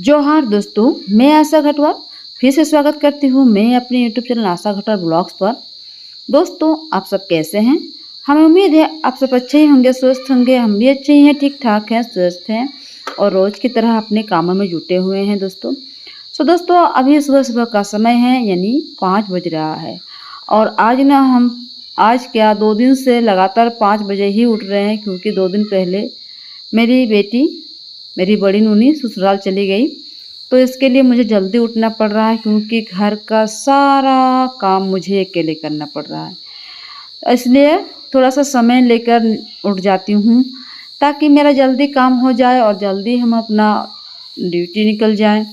जोहार दोस्तों, मैं आशा खटवाल फिर से स्वागत करती हूँ मैं अपने यूट्यूब चैनल आशा खटवाल ब्लॉग्स पर। दोस्तों, आप सब कैसे हैं? हमें उम्मीद है आप सब अच्छे ही होंगे, स्वस्थ होंगे। हम भी अच्छे ही हैं, ठीक ठाक हैं, स्वस्थ हैं और रोज की तरह अपने कामों में जुटे हुए हैं दोस्तों। दोस्तों, अभी सुबह सुबह का समय है, यानी 5 बज रहा है। और आज क्या 2 दिन से लगातार 5 बजे ही उठ रहे हैं, क्योंकि 2 दिन पहले मेरी बेटी, मेरी बड़ी नूनी ससुराल चली गई। तो इसके लिए मुझे जल्दी उठना पड़ रहा है, क्योंकि घर का सारा काम मुझे अकेले करना पड़ रहा है। इसलिए थोड़ा सा समय लेकर उठ जाती हूँ, ताकि मेरा जल्दी काम हो जाए और जल्दी हम अपना ड्यूटी निकल जाए।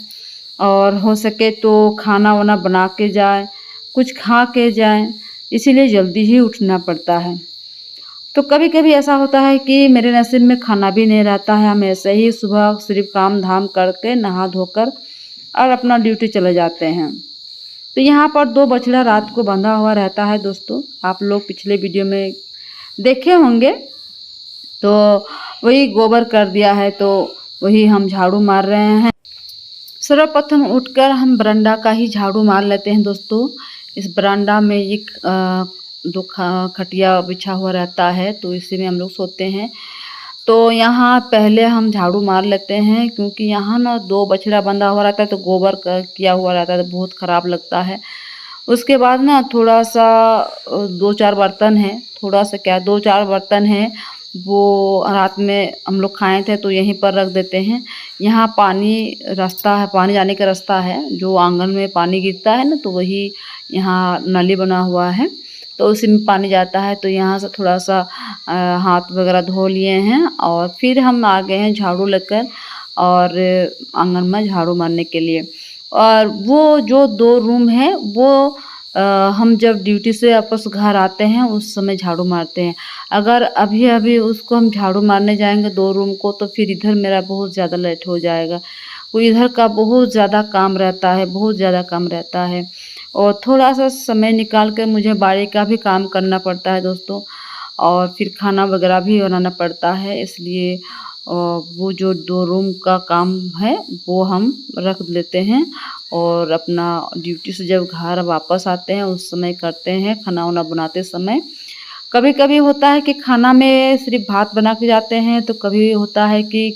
और हो सके तो खाना वाना बना के जाए, कुछ खा के जाए, इसीलिए जल्दी ही उठना पड़ता है। तो कभी कभी ऐसा होता है कि मेरे नसीब में खाना भी नहीं रहता है, हम ऐसे ही सुबह सिर्फ काम धाम करके नहा धोकर और अपना ड्यूटी चले जाते हैं। तो यहाँ पर 2 बछड़ा रात को बंधा हुआ रहता है दोस्तों, आप लोग पिछले वीडियो में देखे होंगे। तो वही गोबर कर दिया है, तो वही हम झाड़ू मार रहे हैं। सर्वप्रथम उठकर हम बरामदा का ही झाड़ू मार लेते हैं दोस्तों। इस बरामदा में एक दो खटिया बिछा हुआ रहता है, तो इसी में हम लोग सोते हैं। तो यहाँ पहले हम झाड़ू मार लेते हैं, क्योंकि यहाँ ना 2 बछड़ा बंधा हुआ रहता है, तो गोबर किया हुआ रहता है, तो बहुत ख़राब लगता है। उसके बाद ना थोड़ा सा 2-4 बर्तन है, थोड़ा सा क्या 2-4 बर्तन है, वो रात में हम लोग खाए थे, तो यहीं पर रख देते हैं। यहाँ रास्ता है, पानी जाने का रास्ता है, जो आंगन में पानी गिरता है ना, तो वही यहाँ नली बना हुआ है, तो उसी में पानी जाता है। तो यहाँ से थोड़ा सा हाथ वगैरह धो लिए हैं और फिर हम आ गए हैं झाड़ू लेकर और आंगन में झाड़ू मारने के लिए। और वो जो 2 रूम है, वो हम जब ड्यूटी से वापस घर आते हैं उस समय झाड़ू मारते हैं। अगर अभी अभी उसको हम झाड़ू मारने जाएंगे 2 रूम को, तो फिर इधर मेरा बहुत ज़्यादा लेट हो जाएगा। वो इधर का बहुत ज़्यादा काम रहता है, बहुत ज़्यादा काम रहता है। और थोड़ा सा समय निकाल कर मुझे बाड़ी का भी काम करना पड़ता है दोस्तों, और फिर खाना वगैरह भी बनाना पड़ता है। इसलिए वो जो 2 रूम का काम है वो हम रख लेते हैं और अपना ड्यूटी से जब घर वापस आते हैं उस समय करते हैं, खाना वाना बनाते समय। कभी कभी होता है कि खाना में सिर्फ भात बना के जाते हैं, तो कभी होता है कि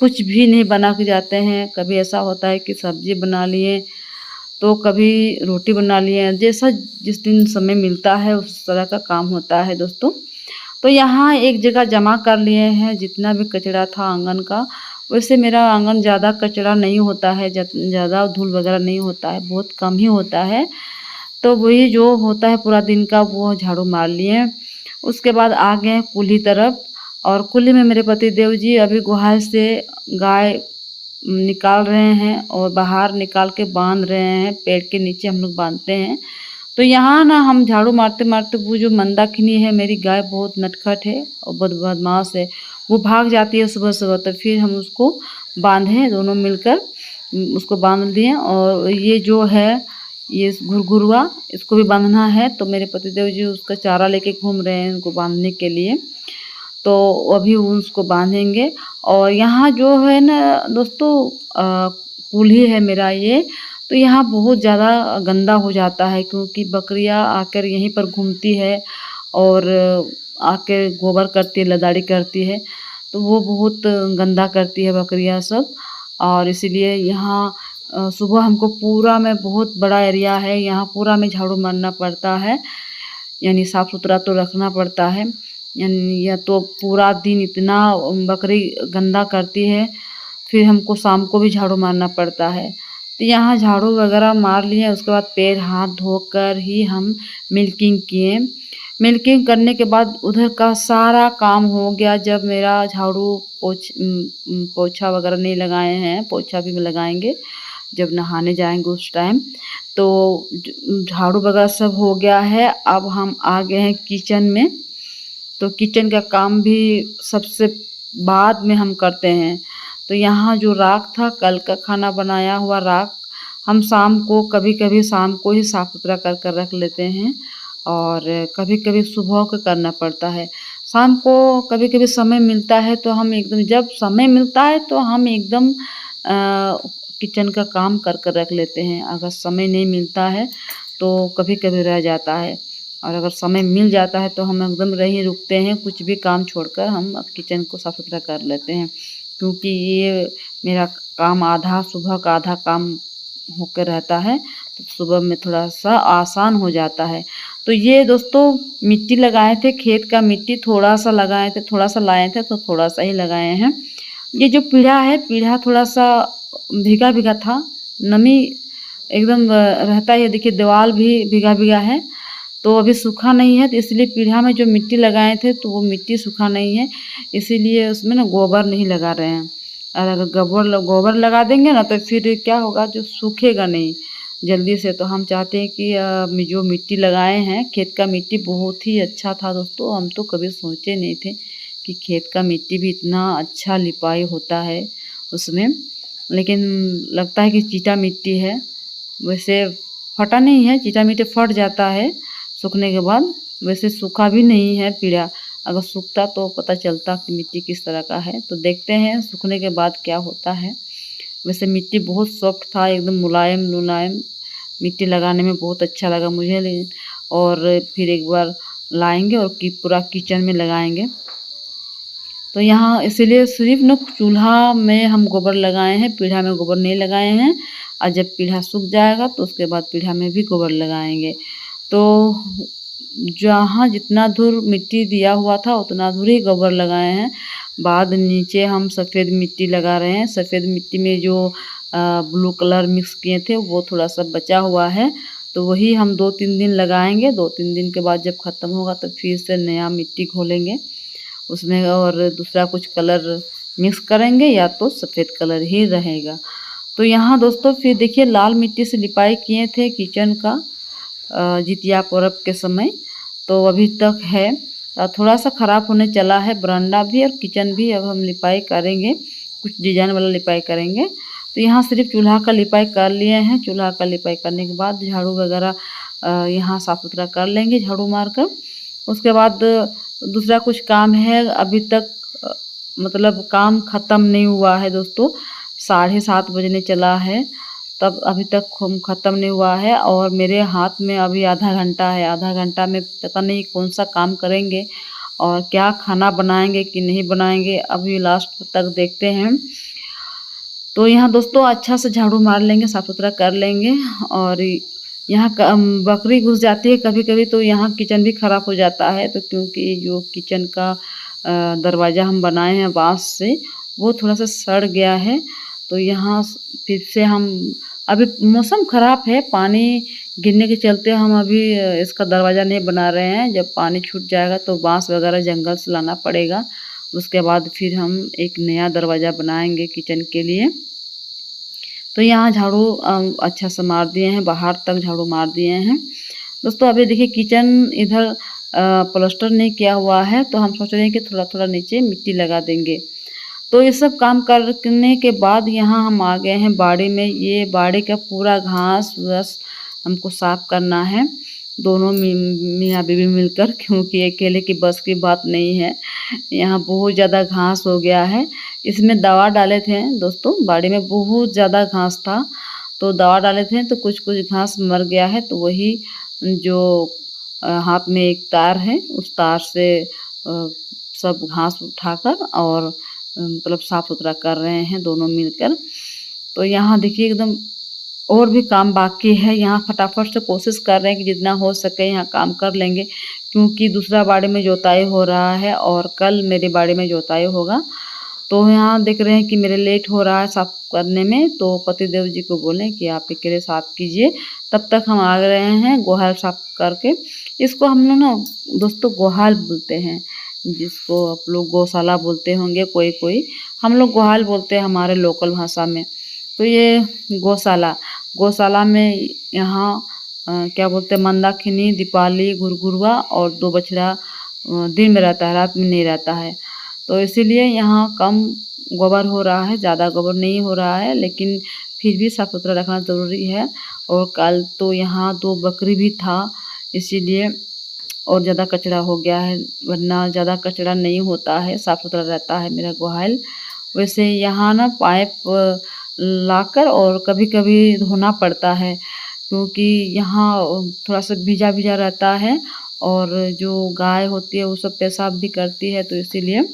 कुछ भी नहीं बना के जाते हैं। कभी ऐसा होता है कि सब्जी बना लिए, तो कभी रोटी बना लिए, जैसा जिस दिन समय मिलता है उस तरह का काम होता है दोस्तों। तो यहाँ एक जगह जमा कर लिए हैं जितना भी कचरा था आंगन का। वैसे मेरा आंगन ज़्यादा कचरा नहीं होता है, ज़्यादा धूल वगैरह नहीं होता है, बहुत कम ही होता है। तो वही जो होता है पूरा दिन का, वो झाड़ू मार लिए। उसके बाद आ गए कुल्ही तरफ, और कुल्ही में मेरे पति देव जी अभी गुहाल से गाय निकाल रहे हैं और बाहर निकाल के बांध रहे हैं। पेड़ के नीचे हम लोग बांधते हैं। तो यहाँ ना हम झाड़ू मारते मारते, वो जो मंदाकिनी है मेरी गाय, बहुत नटखट है और बदमाश है, वो भाग जाती है सुबह सुबह। तो फिर हम उसको बांधे, दोनों मिलकर उसको बांध दिए। और ये जो है, ये घुरघुरवा, इसको भी बांधना है। तो मेरे पतिदेव जी उसका चारा लेके घूम रहे हैं उनको बांधने के लिए, तो अभी उसको बांधेंगे। और यहाँ जो है ना दोस्तों, कुल्ही है मेरा ये, तो यहाँ बहुत ज़्यादा गंदा हो जाता है, क्योंकि बकरियाँ आकर यहीं पर घूमती है और आकर गोबर करती है, लदाड़ी करती है, तो वो बहुत गंदा करती है बकरियाँ सब। और इसीलिए यहाँ सुबह हमको पूरा में, बहुत बड़ा एरिया है यहाँ, पूरा में झाड़ू मारना पड़ता है, यानी साफ़ सुथरा तो रखना पड़ता है। यानी या तो पूरा दिन इतना बकरी गंदा करती है, फिर हमको शाम को भी झाड़ू मारना पड़ता है। तो यहाँ झाड़ू वगैरह मार लिए, उसके बाद पैर हाथ धोकर ही हम मिल्किंग किए। मिल्किंग करने के बाद उधर का सारा काम हो गया। जब मेरा झाड़ू पोछा वगैरह नहीं लगाए हैं, पोछा भी लगाएंगे जब नहाने जाएंगे उस टाइम। तो झाड़ू वगैरह सब हो गया है। अब हम आ गए हैं किचन में। तो किचन का काम भी सबसे बाद में हम करते हैं। तो यहाँ जो राख था, कल का खाना बनाया हुआ राख, हम शाम को, कभी कभी शाम को ही साफ़ सुथरा कर कर रख लेते हैं, और कभी कभी सुबह को करना पड़ता है। शाम को कभी कभी समय मिलता है तो हम एकदम, जब समय मिलता है तो हम एकदम किचन का काम कर कर रख लेते हैं। अगर समय नहीं मिलता है तो कभी कभी रह जाता है, और अगर समय मिल जाता है तो हम एकदम नहीं रुकते हैं, कुछ भी काम छोड़कर हम किचन को साफ सुथरा कर लेते हैं। क्योंकि ये मेरा काम आधा सुबह का आधा काम होकर रहता है, तो सुबह में थोड़ा सा आसान हो जाता है। तो ये दोस्तों मिट्टी लगाए थे, खेत का मिट्टी थोड़ा सा लगाए थे, थोड़ा सा लाए थे तो थोड़ा सा ही लगाए हैं। ये जो पीढ़ा है, पीढ़ा थोड़ा सा भीगा भीगा था, नमी एकदम रहता है। देखिए दीवार भी भीगा भीगा है, तो अभी सूखा नहीं है, तो इसलिए पीढ़ा में जो मिट्टी लगाए थे तो वो मिट्टी सूखा नहीं है, इसीलिए उसमें ना गोबर नहीं लगा रहे हैं। और अगर गोबर लगा देंगे ना तो फिर क्या होगा, जो सूखेगा नहीं जल्दी से। तो हम चाहते हैं कि जो मिट्टी लगाए हैं, खेत का मिट्टी बहुत ही अच्छा था दोस्तों। हम तो कभी सोचे नहीं थे कि खेत का मिट्टी भी इतना अच्छा लिपाई होता है उसमें, लेकिन लगता है कि चीटा मिट्टी है। वैसे फटा नहीं है, चीटा मिट्टी फट जाता है सूखने के बाद, वैसे सूखा भी नहीं है पीढ़ा। अगर सूखता तो पता चलता कि मिट्टी किस तरह का है। तो देखते हैं सूखने के बाद क्या होता है। वैसे मिट्टी बहुत सॉफ्ट था, एकदम मुलायम मुलायम, मिट्टी लगाने में बहुत अच्छा लगा मुझे। और फिर एक बार लाएंगे और पूरा किचन में लगाएंगे। तो यहाँ इसीलिए सिर्फ न चूल्हा में हम गोबर लगाए हैं, पीढ़ा में गोबर नहीं लगाए हैं। और जब पीढ़ा सूख जाएगा तो उसके बाद पीढ़ा में भी गोबर लगाएंगे। तो जहाँ जितना दूर मिट्टी दिया हुआ था उतना दूर ही गोबर लगाए हैं। बाद नीचे हम सफ़ेद मिट्टी लगा रहे हैं। सफ़ेद मिट्टी में जो ब्लू कलर मिक्स किए थे वो थोड़ा सा बचा हुआ है, तो वही हम 2-3 दिन लगाएंगे। 2-3 दिन के बाद जब ख़त्म होगा तो फिर से नया मिट्टी घोलेंगे उसमें, और दूसरा कुछ कलर मिक्स करेंगे, या तो सफ़ेद कलर ही रहेगा। तो यहाँ दोस्तों फिर देखिए लाल मिट्टी से लिपाई किए थे किचन का जितिया पर्व के समय, तो अभी तक है। थोड़ा सा ख़राब होने चला है बरांडा भी और किचन भी। अब हम लिपाई करेंगे, कुछ डिजाइन वाला लिपाई करेंगे। तो यहाँ सिर्फ चूल्हा का लिपाई कर लिए हैं। चूल्हा का लिपाई करने के बाद झाड़ू वगैरह यहाँ साफ़ सुथरा कर लेंगे झाड़ू मार कर। उसके बाद दूसरा कुछ काम है, अभी तक मतलब काम ख़त्म नहीं हुआ है दोस्तों। 7:30 बजने चला है, तब अभी तक ख़त्म नहीं हुआ है। और मेरे हाथ में अभी आधा घंटा है। आधा घंटा में पता नहीं कौन सा काम करेंगे और क्या खाना बनाएंगे कि नहीं बनाएंगे, अभी लास्ट तक देखते हैं। तो यहाँ दोस्तों अच्छा से झाड़ू मार लेंगे, साफ़ सुथरा कर लेंगे। और यहाँ बकरी घुस जाती है कभी कभी, तो यहाँ किचन भी ख़राब हो जाता है। तो क्योंकि जो किचन का दरवाज़ा हम बनाए हैं बाँस से, वो थोड़ा सा सड़ गया है। तो यहाँ फिर से हम अभी मौसम ख़राब है, पानी गिरने के चलते हम अभी इसका दरवाज़ा नहीं बना रहे हैं। जब पानी छूट जाएगा तो बाँस वगैरह जंगल से लाना पड़ेगा, उसके बाद फिर हम एक नया दरवाज़ा बनाएंगे किचन के लिए। तो यहाँ झाड़ू अच्छा से मार दिए हैं, बाहर तक झाड़ू मार दिए हैं दोस्तों। अभी देखिए किचन इधर प्लास्टर नहीं किया हुआ है, तो हम सोच रहे हैं कि थोड़ा थोड़ा नीचे मिट्टी लगा देंगे। तो ये सब काम करने के बाद यहाँ हम आ गए हैं बाड़ी में। ये बाड़ी का पूरा घास बस हमको साफ करना है, दोनों मियाँ बीवी मिलकर, क्योंकि अकेले की बस की बात नहीं है। यहाँ बहुत ज़्यादा घास हो गया है। इसमें दवा डाले थे दोस्तों, बाड़ी में बहुत ज़्यादा घास था, तो दवा डाले थे तो कुछ कुछ घास मर गया है। तो वही जो हाथ में एक तार है, उस तार से सब घास उठाकर और मतलब साफ़ सुथरा कर रहे हैं दोनों मिलकर। तो यहाँ देखिए एकदम और भी काम बाकी है। यहाँ फटाफट से कोशिश कर रहे हैं कि जितना हो सके यहाँ काम कर लेंगे, क्योंकि दूसरा बाड़ी में जोताई हो रहा है और कल मेरे बाड़ी में जोताई होगा। तो यहाँ देख रहे हैं कि मेरे लेट हो रहा है साफ़ करने में, तो पतिदेव जी को बोलें कि आप अकेले साफ़ कीजिए। तब तक हम आ रहे हैं गोहाल साफ़ करके। इसको हम लोग ना दोस्तों गोहाल बोलते हैं, जिसको आप लोग गौशाला बोलते होंगे कोई कोई, हम लोग गोहाल बोलते हैं हमारे लोकल भाषा में। तो ये गौशाला में यहाँ क्या बोलते हैं, मंदाकिनी, दीपाली, घुरघुरवा और 2 बछड़ा दिन में रहता है, रात में नहीं रहता है। तो इसीलिए यहाँ कम गोबर हो रहा है, ज़्यादा गोबर नहीं हो रहा है, लेकिन फिर भी साफ़ सुथरा रखना ज़रूरी है। और कल तो यहाँ 2 बकरी भी था, इसीलिए और ज़्यादा कचरा हो गया है, वरना ज़्यादा कचरा नहीं होता है, साफ़ सुथरा रहता है मेरा गोहाल। वैसे यहाँ ना पाइप लाकर और कभी-कभी धोना पड़ता है, क्योंकि यहाँ थोड़ा-सा भीजा-भीजा रहता है और जो गाय होती है वो सब पेशाब भी करती है, तो इसीलिए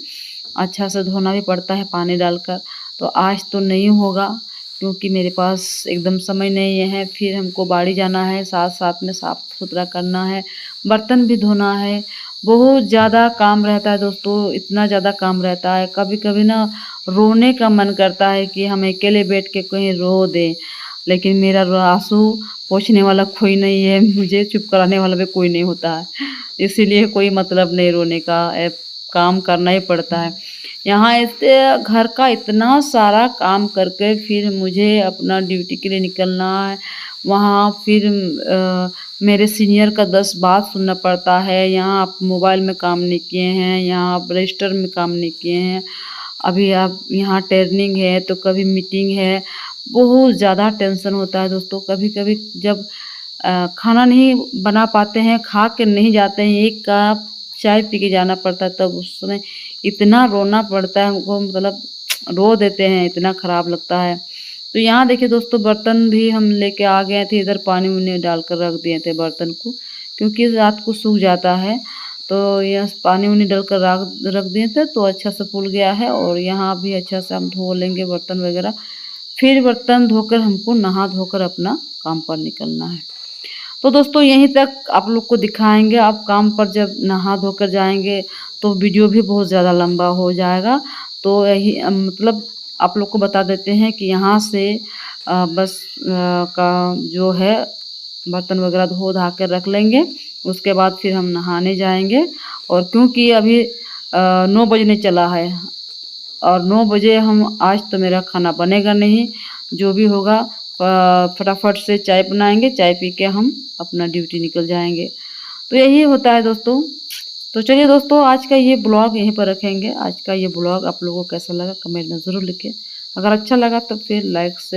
अच्छा से धोना भी पड़ता है पानी डालकर। तो आज तो नहीं होगा क्योंकि मेरे पास एकदम समय नहीं है, फिर हमको बाड़ी जाना है, साथ-साथ में साफ-सुथरा करना है, बर्तन भी धोना है, बहुत ज़्यादा काम रहता है दोस्तों, इतना ज़्यादा काम रहता है, कभी-कभी ना रोने का मन करता है कि हम अकेले बैठ के कहीं रो दें, लेकिन मेरा आँसू पोंछने वाला कोई नहीं है, मुझे चुप कराने वाला भी कोई नहीं होता है, इसीलिए कोई मतलब नहीं रोने का, काम करना ही पड़ता है। यहाँ ऐसे घर का इतना सारा काम करके फिर मुझे अपना ड्यूटी के लिए निकलना है, वहाँ फिर मेरे सीनियर का 10 बात सुनना पड़ता है, यहाँ आप मोबाइल में काम नहीं किए हैं, यहाँ आप रजिस्टर में काम नहीं किए हैं, अभी आप यहाँ ट्रेनिंग है तो कभी मीटिंग है, बहुत ज़्यादा टेंशन होता है दोस्तों। कभी-कभी जब खाना नहीं बना पाते हैं, खा के नहीं जाते हैं, 1 कप चाय पी के जाना पड़ता है, तब उस समय इतना रोना पड़ता है हमको, मतलब रो देते हैं, इतना खराब लगता है। तो यहाँ देखिए दोस्तों, बर्तन भी हम लेके आ गए थे, इधर पानी-वानी डालकर रख दिए थे बर्तन को, क्योंकि रात को सूख जाता है। तो यह पानी-वानी डालकर रख रख दिए थे तो अच्छा से फूल गया है और यहाँ भी अच्छा से हम धो लेंगे बर्तन वगैरह। फिर बर्तन धोकर हमको नहा धोकर अपना काम पर निकलना है। तो दोस्तों यहीं तक आप लोग को दिखाएँगे, आप काम पर जब नहा धोकर जाएँगे तो वीडियो भी बहुत ज़्यादा लंबा हो जाएगा। तो यही मतलब आप लोग को बता देते हैं कि यहाँ से बस का जो है बर्तन वगैरह धो धा कर रख लेंगे, उसके बाद फिर हम नहाने जाएँगे। और क्योंकि अभी 9 बजने चला है और 9 बजे हम आज तो मेरा खाना बनेगा नहीं, जो भी होगा फटाफट से चाय बनाएँगे, चाय पी के हम अपना ड्यूटी निकल जाएँगे। तो यही होता है दोस्तों। तो चलिए दोस्तों, आज का ये ब्लॉग यहीं पर रखेंगे। आज का ये ब्लॉग आप लोगों को कैसा लगा कमेंट में ज़रूर लिखें। अगर अच्छा लगा तो फिर लाइक से